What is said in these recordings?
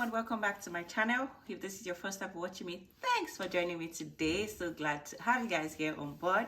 everyone, welcome back to my channel. If this is your first time watching me, thanks for joining me today. So glad to have you guys here on board.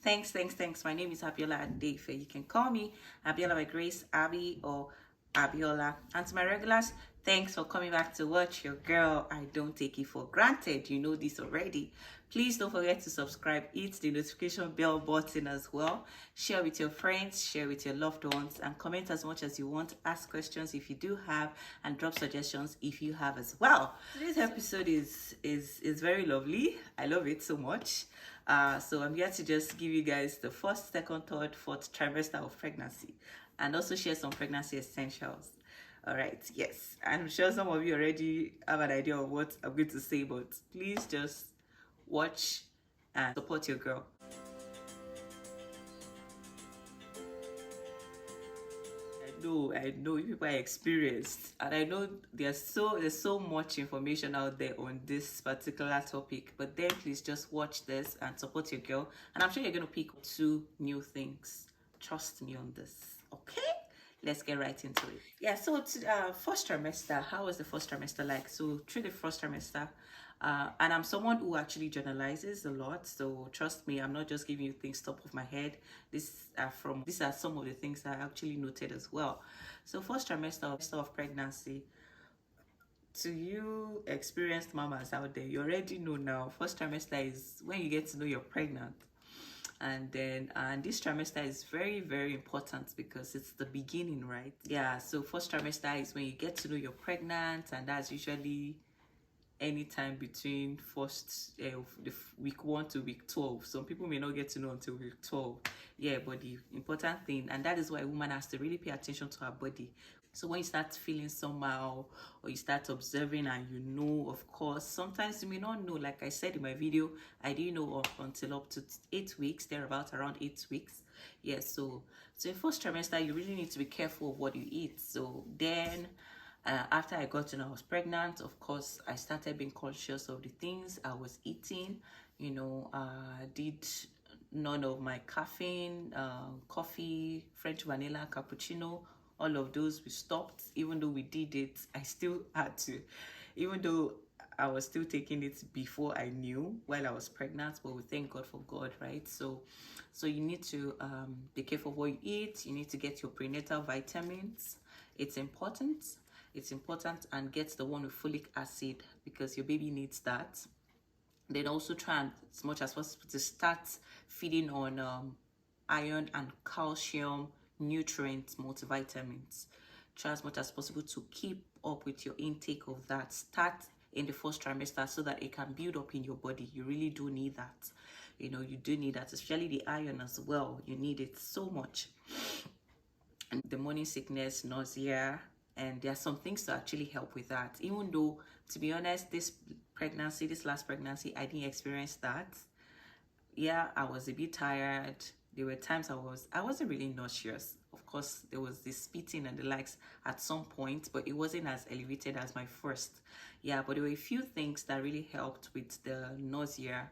Thanks. My name is Abiola Adefe. You can call me Abiola by Grace, Abby, or Abiola. And to my regulars, thanks for coming back to watch your girl. I don't take it for granted. You know this already. Please don't forget to subscribe, hit the notification bell button as well. Share with your friends, share with your loved ones, and comment as much as you want. Ask questions if you do have, and drop suggestions if you have as well. Today's episode is very lovely. I love it so much. So I'm here to just give you guys the first, second, third, fourth trimester of pregnancy, and also share some pregnancy essentials. All right, yes, I'm sure some of you already have an idea of what I'm going to say, but please just watch and support your girl. I know you people are experienced, and I know there's so much information out there on this particular topic, but then please just watch this and support your girl, and I'm sure you're going to pick up 2 new things. Trust me on this, okay? Let's get right into it. Yeah, so to first trimester, how was the first trimester like? So through the first trimester, and I'm someone who actually journalizes a lot, so trust me, I'm not just giving you things top of my head. These are some of the things I actually noted as well. So first trimester of pregnancy, to you experienced mamas out there, you already know now, first trimester is when you get to know you're pregnant. And this trimester is very, very important because it's the beginning, right? Yeah, so first trimester is when you get to know you're pregnant, and that's usually anytime between week 1 to week 12. Some people may not get to know until week 12. Yeah, but the important thing, and that is why a woman has to really pay attention to her body. So when you start feeling somehow, or you start observing, and you know, of course, sometimes you may not know. Like I said in my video, I didn't know until up to 8 weeks, thereabout, around 8 weeks. Yeah, so in first trimester, you really need to be careful of what you eat. So then, after I got to know I was pregnant, of course, I started being conscious of the things I was eating. You know, did none of my caffeine, coffee, French vanilla, cappuccino, all of those we stopped. Even though we did it, I still had to, even though I was still taking it before I knew, while I was pregnant, but we thank God for God, right? So you need to be careful what you eat. You need to get your prenatal vitamins. It's important, and get the one with folic acid, because your baby needs that. Then also try and, as much as possible, to start feeding on iron and calcium, nutrients, multivitamins. Try as much as possible to keep up with your intake of that. Start in the first trimester so that it can build up in your body. You really do need that. You know, you do need that, especially the iron as well. You need it so much. And the morning sickness, nausea, and there are some things to actually help with that. Even though, to be honest, this last pregnancy, I didn't experience that. Yeah, I was a bit tired. There were times I wasn't really nauseous. Of course, there was this spitting and the likes at some point, but it wasn't as elevated as my first. Yeah, but there were a few things that really helped with the nausea,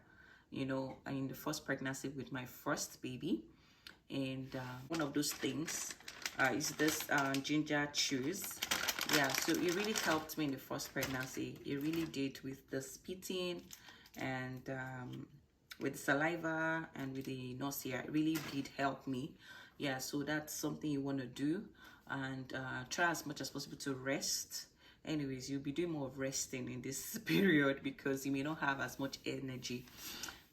you know, in the first pregnancy with my first baby. And one of those things is this ginger chews. Yeah, so it really helped me in the first pregnancy. It really did, with the spitting and with the saliva and with the nausea. It really did help me. Yeah, so that's something you want to do, and try as much as possible to rest. Anyways, you'll be doing more of resting in this period because you may not have as much energy.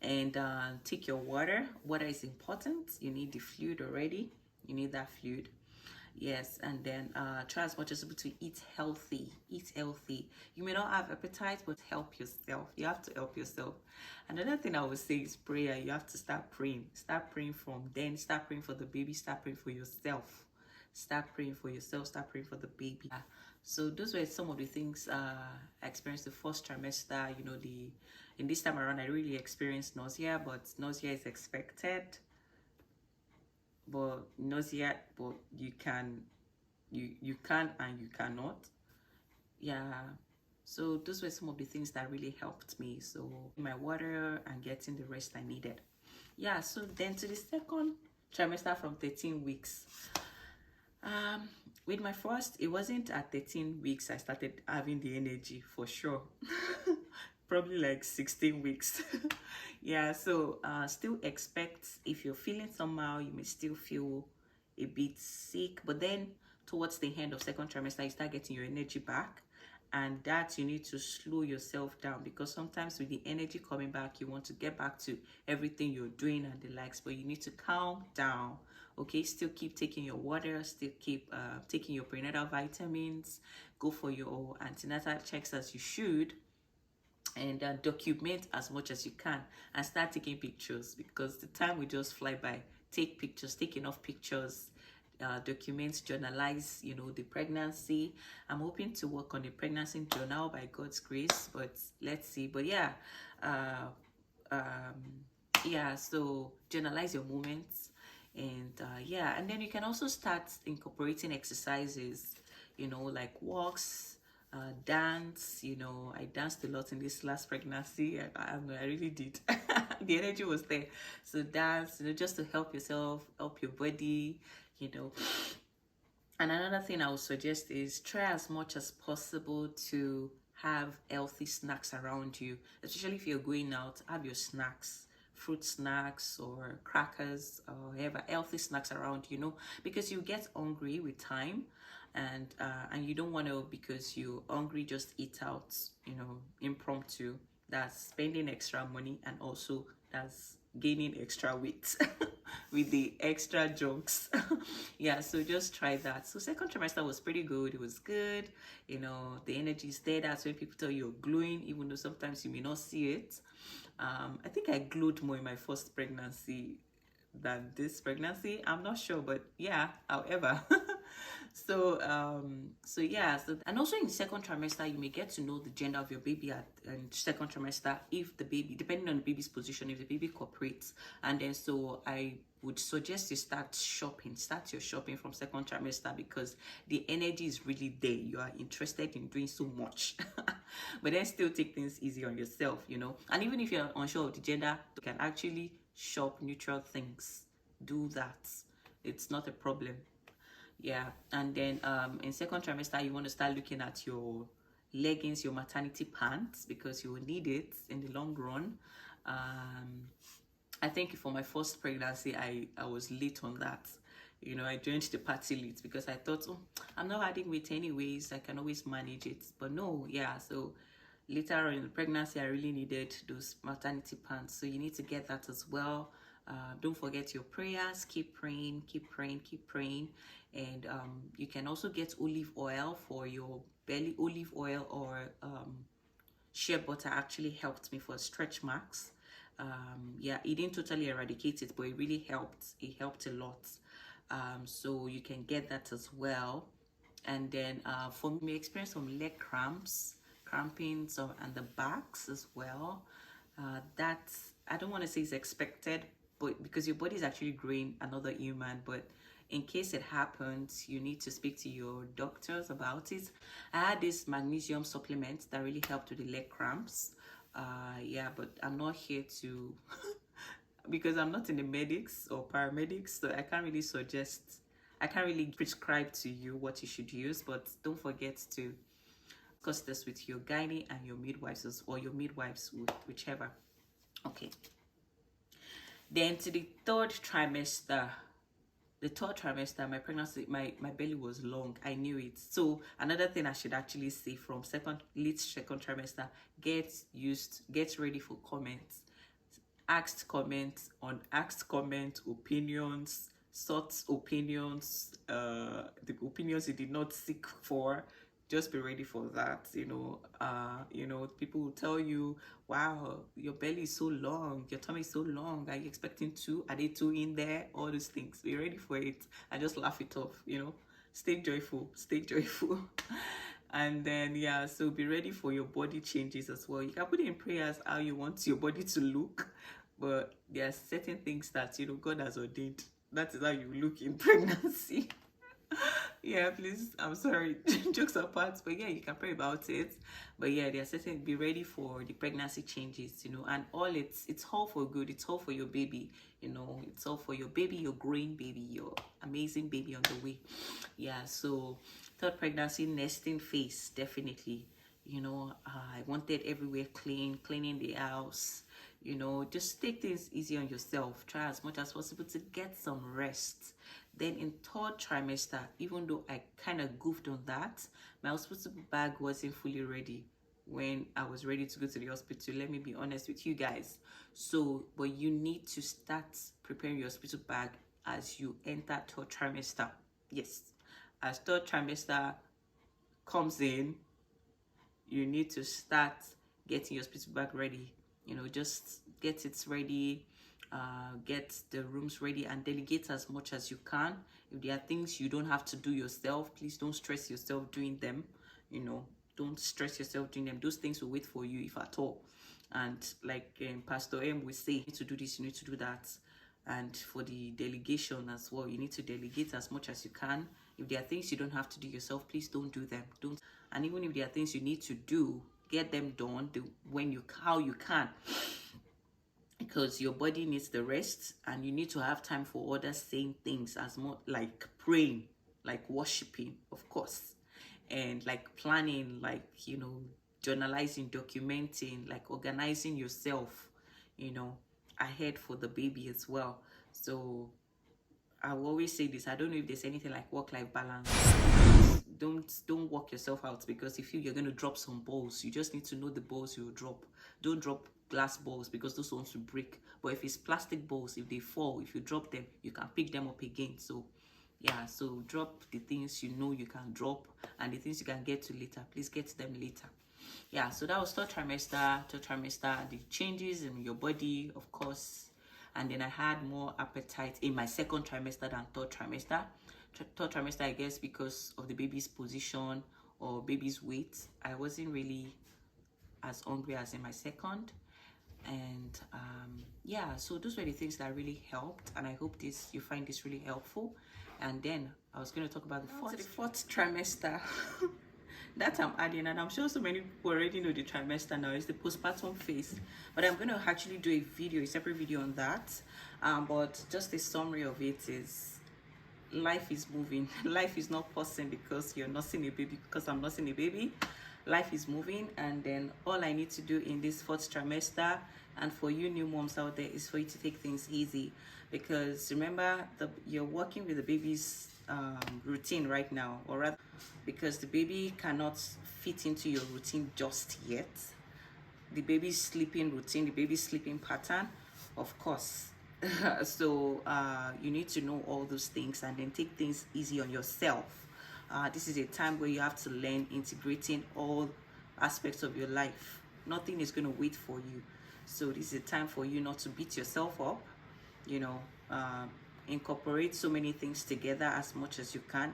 And take your water. Water is important. You need the fluid already. You need that fluid. Yes, and then try as much as possible to eat healthy. Eat healthy. You may not have appetite, but help yourself. You have to help yourself. Another thing I would say is prayer. You have to start praying. Start praying from then. Start praying for the baby. Start praying for yourself. Start praying for yourself. Start praying for the baby. So those were some of the things I experienced the first trimester. You know, in this time around, I really experienced nausea, but nausea is expected. But nausea, but you can and you cannot. Yeah, so those were some of the things that really helped me. So my water and getting the rest I needed. Yeah, so then to the second trimester from 13 weeks, Um, with my first, it wasn't at 13 weeks I started having the energy for sure. Probably like 16 weeks. Yeah, so still expect if you're feeling somehow, you may still feel a bit sick, but then towards the end of second trimester, you start getting your energy back. And that you need to slow yourself down, because sometimes with the energy coming back, you want to get back to everything you're doing and the likes, but you need to calm down. Okay, still keep taking your water, still keep taking your prenatal vitamins, go for your antenatal checks as you should, and document as much as you can, and start taking pictures, because the time will just fly by. Take pictures, take enough pictures, document, journalize, the pregnancy. I'm hoping to work on the pregnancy journal by God's grace, but let's see. But yeah, uh, um, yeah, so journalize your moments, and yeah, and then you can also start incorporating exercises, like walks, dance. I danced a lot in this last pregnancy. I really did. The energy was there. So dance, just to help yourself, help your body, you know. And another thing I would suggest is try as much as possible to have healthy snacks around you, especially if you're going out. Have your snacks, fruit snacks or crackers, or whatever, healthy snacks around, because you get hungry with time, and you don't want to, because you're hungry, just eat out, impromptu. That's spending extra money, and also that's gaining extra weight with the extra junks. Yeah, so just try that. So second trimester was pretty good. It was good. The energy is there. That's when people tell you you're glowing, even though sometimes you may not see it. I think I glowed more in my first pregnancy than this pregnancy. I'm not sure, but yeah, however. So yeah, and also in the second trimester, you may get to know the gender of your baby at second trimester, if the baby, depending on the baby's position, if the baby cooperates. And then so I would suggest you start your shopping from second trimester, because the energy is really there. You are interested in doing so much. But then still take things easy on yourself, and even if you're unsure of the gender, you can actually shop neutral things. Do that. It's not a problem. Yeah. And then in second trimester, you want to start looking at your leggings, your maternity pants, because you will need it in the long run. I think for my first pregnancy, I was late on that. I joined the party late, because I thought, oh, I'm not adding weight anyways, I can always manage it. But no, yeah, so later on in the pregnancy, I really needed those maternity pants. So you need to get that as well. Don't forget your prayers. Keep praying, keep praying, keep praying. And you can also get olive oil for your belly. Olive oil or shea butter actually helped me for stretch marks. Yeah, it didn't totally eradicate it, but it really helped. It helped a lot. So you can get that as well. And then for me, I experienced some leg cramping, and the backs as well. That's, I don't want to say it's expected, but because your body is actually growing another human. But in case it happens, you need to speak to your doctors about it. I had this magnesium supplement that really helped with the leg cramps. Yeah, but I'm not here to because I'm not in the medics or paramedics, so I can't really prescribe to you what you should use. But don't forget to discuss this with your gynae and your midwives, or your midwives, whichever. Okay. Then to the third trimester, my pregnancy, my belly was long. I knew it. So another thing I should actually say from late second trimester, get ready for comments. Asked comments, unasked comments, opinions, sought opinions, the opinions you did not seek for. Just be ready for that. People will tell you, wow, your belly is so long, your tummy is so long, are you expecting two? Are they two in there? All those things. Be ready for it and just laugh it off. Stay joyful, stay joyful. And then yeah, so be ready for your body changes as well. You can put in prayers how you want your body to look, but there are certain things that God has ordained. That is how you look in pregnancy. Yeah, please, I'm sorry. Jokes apart, but yeah, you can pray about it. But yeah, there are certain, be ready for the pregnancy changes, and all it's all for good. It's all for your baby, it's all for your baby, your growing baby, your amazing baby on the way. Yeah, so third pregnancy, nesting phase, definitely. I wanted everywhere clean, cleaning the house, just take things easy on yourself. Try as much as possible to get some rest. Then in third trimester, even though I kind of goofed on that, my hospital bag wasn't fully ready when I was ready to go to the hospital. Let me be honest with you guys. So, but you need to start preparing your hospital bag as you enter third trimester. Yes, as third trimester comes in, you need to start getting your hospital bag ready. Just get it ready, get the rooms ready, and delegate as much as you can. If there are things you don't have to do yourself, please don't stress yourself doing them. Don't stress yourself doing them. Those things will wait for you, if at all. And like Pastor M will say, you need to do this, you need to do that. And for the delegation as well, you need to delegate as much as you can. If there are things you don't have to do yourself, please don't do them. Don't. And even if there are things you need to do, get them done how you can, because your body needs the rest, and you need to have time for other same things, as more like praying, like worshiping, of course, and like planning, like journalizing, documenting, like organizing yourself, ahead for the baby as well. So I will always say this: I don't know if there's anything like work-life balance. Don't work yourself out, because if you're going to drop some balls, you just need to know the balls you'll drop. Don't drop glass balls, because those ones will break. But if it's plastic balls, if they fall, if you drop them, you can pick them up again. So yeah, so drop the things you know you can drop, and the things you can get to later, please get to them later. Yeah, so that was third trimester, the changes in your body, of course. And then I had more appetite in my second trimester than third trimester. Third trimester, I guess, because of the baby's position or baby's weight, I wasn't really as hungry as in my second. And yeah, so those were the things that really helped, and I hope you find this really helpful. And then I was going to talk about the fourth trimester. That I'm adding, and I'm sure so many people already know the trimester now, is the postpartum phase. But I'm going to actually do a separate video on that. But just a summary of it is, life is moving. Life is not pausing because you're nursing a baby, because I'm nursing a baby. Life is moving, and then all I need to do in this fourth trimester, and for you new moms out there, is for you to take things easy. Because remember, you're working with the baby's routine right now, or rather, because the baby cannot fit into your routine just yet. The baby's sleeping routine, the baby's sleeping pattern, of course. So you need to know all those things, and then take things easy on yourself. This is a time where you have to learn integrating all aspects of your life. Nothing is going to wait for you. So this is a time for you not to beat yourself up. Incorporate so many things together as much as you can.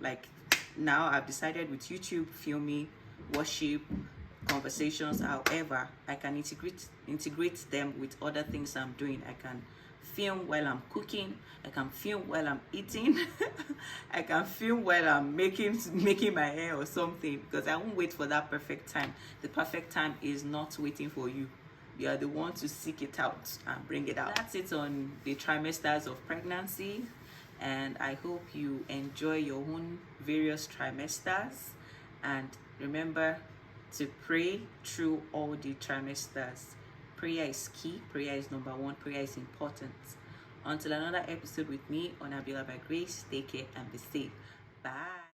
Like now I've decided with YouTube, filming, worship, conversations, however I can integrate them with other things I'm doing. I can film while I'm cooking, I can film while I'm eating, I can film while I'm making my hair or something, because I won't wait for that perfect time. The perfect time is not waiting for you. You are the one to seek it out and bring it out. That's it on the trimesters of pregnancy, and I hope you enjoy your own various trimesters, and remember to pray through all the trimesters. Prayer is key. Prayer is number one. Prayer is important. Until another episode with me on Abiola by Grace, take care and be safe. Bye.